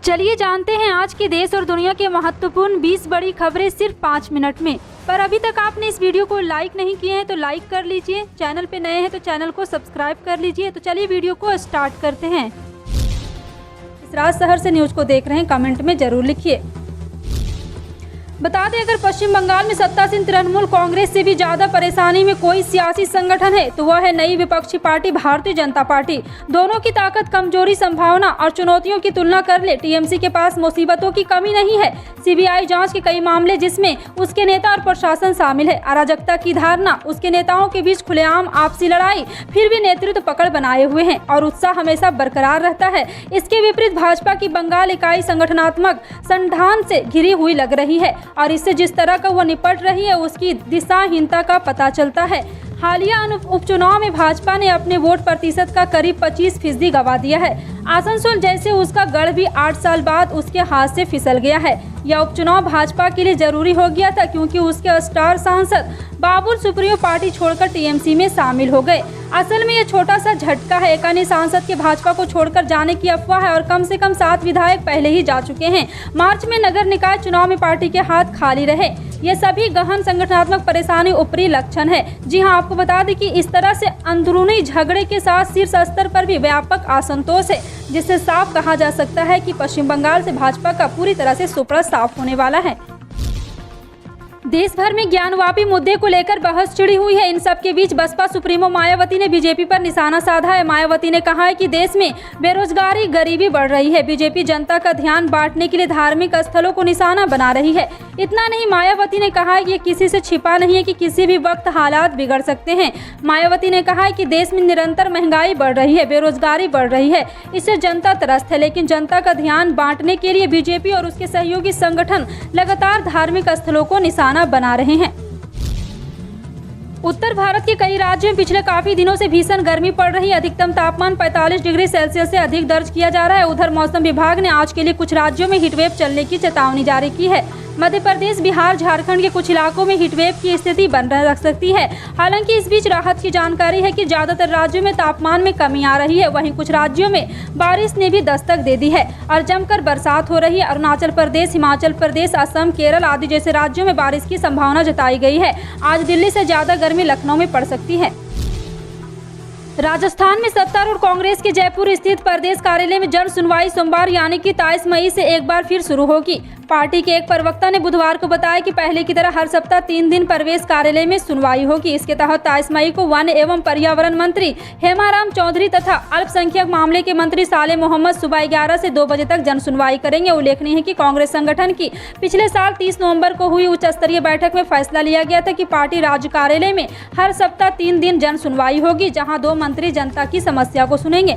चलिए जानते हैं आज के देश और दुनिया के महत्वपूर्ण 20 बड़ी खबरें सिर्फ 5 मिनट में। पर अभी तक आपने इस वीडियो को लाइक नहीं किए हैं तो लाइक कर लीजिए, चैनल पे नए हैं तो चैनल को सब्सक्राइब कर लीजिए। तो चलिए वीडियो को स्टार्ट करते हैं। इस राज शहर से न्यूज़ को देख रहे हैं, कमेंट में जरूर लिखिए। बता दें, अगर पश्चिम बंगाल में सत्तासीन तृणमूल कांग्रेस से भी ज्यादा परेशानी में कोई सियासी संगठन है तो वह है नई विपक्षी पार्टी भारतीय जनता पार्टी। दोनों की ताकत, कमजोरी, संभावना और चुनौतियों की तुलना कर ले टीएमसी के पास मुसीबतों की कमी नहीं है। सीबीआई जांच के कई मामले जिसमें उसके नेता और प्रशासन शामिल है। अराजकता की धारणा, उसके नेताओं के बीच खुलेआम आपसी लड़ाई, फिर भी नेतृत्व पकड़ बनाए हुए हैं और उत्साह हमेशा बरकरार रहता है। इसके विपरीत भाजपा की बंगाल इकाई संगठनात्मक संधान से घिरी हुई लग रही है और इससे जिस तरह का वह निपट रही है उसकी दिशाहीनता का पता चलता है। हालिया उपचुनाव में भाजपा ने अपने वोट प्रतिशत का करीब 25% गंवा दिया है। आसनसोल जैसे उसका गढ़ भी 8 साल बाद उसके हाथ से फिसल गया है। यह उपचुनाव भाजपा के लिए जरूरी हो गया था क्योंकि उसके स्टार सांसद बाबुल सुप्रियो पार्टी छोड़कर टीएमसी में शामिल हो गए। असल में यह छोटा सा झटका है। एक अन्य सांसद के भाजपा को छोड़कर जाने की अफवाह है और कम से कम 7 विधायक पहले ही जा चुके हैं। मार्च में नगर निकाय चुनाव में पार्टी के हाथ खाली रहे। ये सभी गहन संगठनात्मक परेशानी ऊपरी लक्षण है। जी हां, आपको बता दें कि इस तरह से अंदरूनी झगड़े के साथ शीर्ष स्तर पर भी व्यापक असंतोष है, जिससे साफ कहा जा सकता है कि पश्चिम बंगाल से भाजपा का पूरी तरह से सुपड़ा साफ होने वाला है। देश भर में ज्ञानवापी मुद्दे को लेकर बहस छिड़ी हुई है। इन सब के बीच बसपा सुप्रीमो मायावती ने बीजेपी पर निशाना साधा है। मायावती ने कहा है कि देश में बेरोजगारी, गरीबी बढ़ रही है। बीजेपी जनता का ध्यान बांटने के लिए धार्मिक स्थलों को निशाना बना रही है। इतना नहीं, मायावती ने कहा है कि ये किसी से छिपा नहीं है कि किसी भी वक्त हालात बिगड़ सकते हैं। मायावती ने कहा है कि देश में निरंतर महंगाई बढ़ रही है, बेरोजगारी बढ़ रही है, इससे जनता त्रस्त है। लेकिन जनता का ध्यान बांटने के लिए बीजेपी और उसके सहयोगी संगठन लगातार धार्मिक स्थलों को निशाना बना रहे हैं। उत्तर भारत के कई राज्यों में पिछले काफी दिनों से भीषण गर्मी पड़ रही है। अधिकतम तापमान 45 डिग्री सेल्सियस से अधिक दर्ज किया जा रहा है। उधर मौसम विभाग ने आज के लिए कुछ राज्यों में हीटवेव चलने की चेतावनी जारी की है। मध्य प्रदेश, बिहार, झारखंड के कुछ इलाकों में हीटवेव की स्थिति बन रख सकती है। हालांकि इस बीच राहत की जानकारी है कि ज्यादातर राज्यों में तापमान में कमी आ रही है। वहीं कुछ राज्यों में बारिश ने भी दस्तक दे दी है और जमकर बरसात हो रही है। अरुणाचल प्रदेश, हिमाचल प्रदेश, असम, केरल आदि जैसे राज्यों में बारिश की संभावना जताई गई है। आज दिल्ली से ज्यादा गर्मी लखनऊ में पड़ सकती है। राजस्थान में सत्तारूढ़ कांग्रेस के जयपुर स्थित प्रदेश कार्यालय में जन सुनवाई सोमवार यानी कि 23 मई से एक बार फिर शुरू होगी। पार्टी के एक प्रवक्ता ने बुधवार को बताया कि पहले की तरह हर सप्ताह 3 दिन प्रदेश कार्यालय में सुनवाई होगी। इसके तहत 23 मई को वन एवं पर्यावरण मंत्री हेमाराम चौधरी तथा अल्पसंख्यक मामले के मंत्री साले मोहम्मद सुबह 11 से 2 बजे तक जन सुनवाई करेंगे। उल्लेखनीय है कि कांग्रेस संगठन की पिछले साल 30 नवंबर को हुई उच्च स्तरीय बैठक में फैसला लिया गया था कि पार्टी राज्य कार्यालय में हर सप्ताह 3 दिन जन सुनवाई होगी, जहाँ 2 मंत्री जनता की समस्या को सुनेंगे।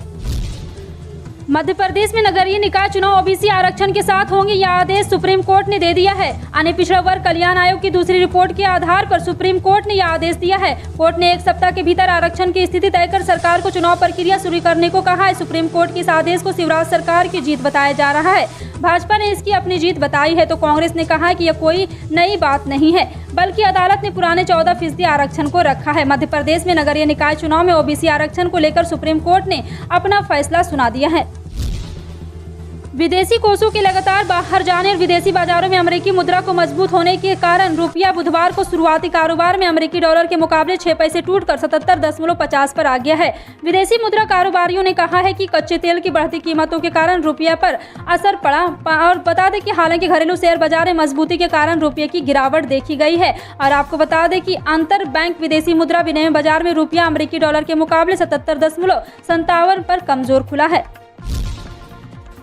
मध्य प्रदेश में नगरीय निकाय चुनाव ओबीसी आरक्षण के साथ होंगे। यह आदेश सुप्रीम कोर्ट ने दे दिया है। अन्य पिछड़ा वर्ग कल्याण आयोग की दूसरी रिपोर्ट के आधार पर सुप्रीम कोर्ट ने यह आदेश दिया है। कोर्ट ने 1 सप्ताह के भीतर आरक्षण की स्थिति तय कर सरकार को चुनाव प्रक्रिया शुरू करने को कहा है। सुप्रीम कोर्ट के इस आदेश को शिवराज सरकार की जीत बताया जा रहा है। भाजपा ने इसकी अपनी जीत बताई है तो कांग्रेस ने कहा है कि यह कोई नई बात नहीं है, बल्कि अदालत ने पुराने 14% आरक्षण को रखा है। मध्य प्रदेश में नगरीय निकाय चुनाव में ओबीसी आरक्षण को लेकर सुप्रीम कोर्ट ने अपना फैसला सुना दिया है। विदेशी कोषों के लगातार बाहर जाने और विदेशी बाजारों में अमेरिकी मुद्रा को मजबूत होने के कारण रुपया बुधवार को शुरुआती कारोबार में अमेरिकी डॉलर के मुकाबले 6 पैसे टूटकर 77.50 पर आ गया है। विदेशी मुद्रा कारोबारियों ने कहा है कि कच्चे तेल की बढ़ती कीमतों के कारण रुपया पर असर पड़ा और बता दें कि हालांकि घरेलू शेयर बाजार में मजबूती के कारण रुपये की गिरावट देखी गई है। और आपको बता दें कि अंतर बैंक विदेशी मुद्रा विनिमय बाजार में रुपया अमेरिकी डॉलर के मुकाबले 77.57 पर कमजोर खुला है।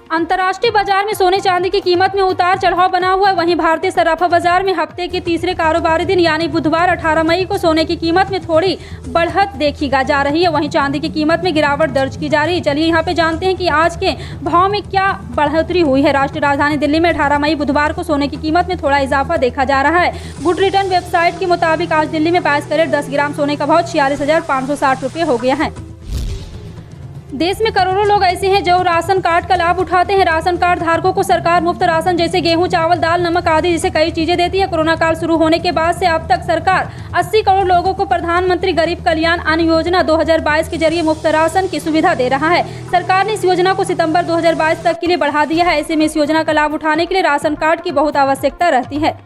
अंतर्राष्ट्रीय बाजार में सोने चांदी की कीमत में उतार चढ़ाव बना हुआ है। वहीं भारतीय सराफा बाजार में हफ्ते के तीसरे कारोबारी दिन यानी बुधवार 18 मई को सोने की कीमत में थोड़ी बढ़त देखी जा रही है। वहीं चांदी की कीमत में गिरावट दर्ज की जा रही है। चलिए यहाँ पे जानते हैं कि आज के भाव में क्या बढ़ोतरी हुई है। राष्ट्रीय राजधानी दिल्ली में 18 मई बुधवार को सोने की कीमत में थोड़ा इजाफा देखा जा रहा है। गुड रिटर्न वेबसाइट के मुताबिक आज दिल्ली में 22 कैरेट 10 ग्राम सोने का भाव 46,560 रुपये हो गया है। देश में करोड़ों लोग ऐसे हैं जो राशन कार्ड का लाभ उठाते हैं। राशन कार्ड धारकों को सरकार मुफ्त राशन जैसे गेहूं, चावल, दाल, नमक आदि जैसे कई चीजें देती है। कोरोना काल शुरू होने के बाद से अब तक सरकार 80 करोड़ लोगों को प्रधानमंत्री गरीब कल्याण अन्न योजना 2022 के जरिए मुफ्त राशन की सुविधा दे रहा है। सरकार ने इस योजना को सितंबर 2022 तक के लिए बढ़ा दिया है। ऐसे में इस योजना का लाभ उठाने के लिए राशन कार्ड की बहुत आवश्यकता रहती है।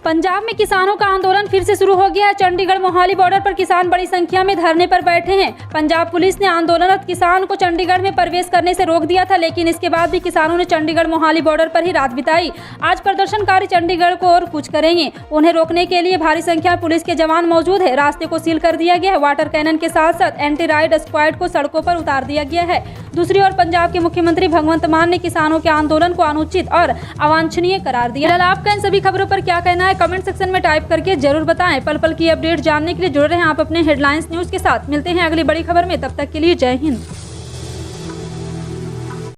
पंजाब में किसानों का आंदोलन फिर से शुरू हो गया है। चंडीगढ़ मोहाली बॉर्डर पर किसान बड़ी संख्या में धरने पर बैठे हैं। पंजाब पुलिस ने आंदोलनरत किसान को चंडीगढ़ में प्रवेश करने से रोक दिया था, लेकिन इसके बाद भी किसानों ने चंडीगढ़ मोहाली बॉर्डर पर ही रात बिताई। आज प्रदर्शनकारी चंडीगढ़ को और कुछ करेंगे। उन्हें रोकने के लिए भारी संख्या में पुलिस के जवान मौजूद है। रास्ते को सील कर दिया गया है। वाटर कैनन के साथ साथ एंटी राइड स्क्वाड को सड़कों पर उतार दिया गया है। दूसरी ओर पंजाब के मुख्यमंत्री भगवंत मान ने किसानों के आंदोलन को अनुचित और अवांछनीय करार दिया। आपका इन सभी खबरों पर क्या कहना है, कमेंट सेक्शन में टाइप करके जरूर बताएं। पल पल की अपडेट जानने के लिए जुड़े रहें आप अपने हेडलाइंस न्यूज के साथ। मिलते हैं अगली बड़ी खबर में, तब तक के लिए जय हिंद।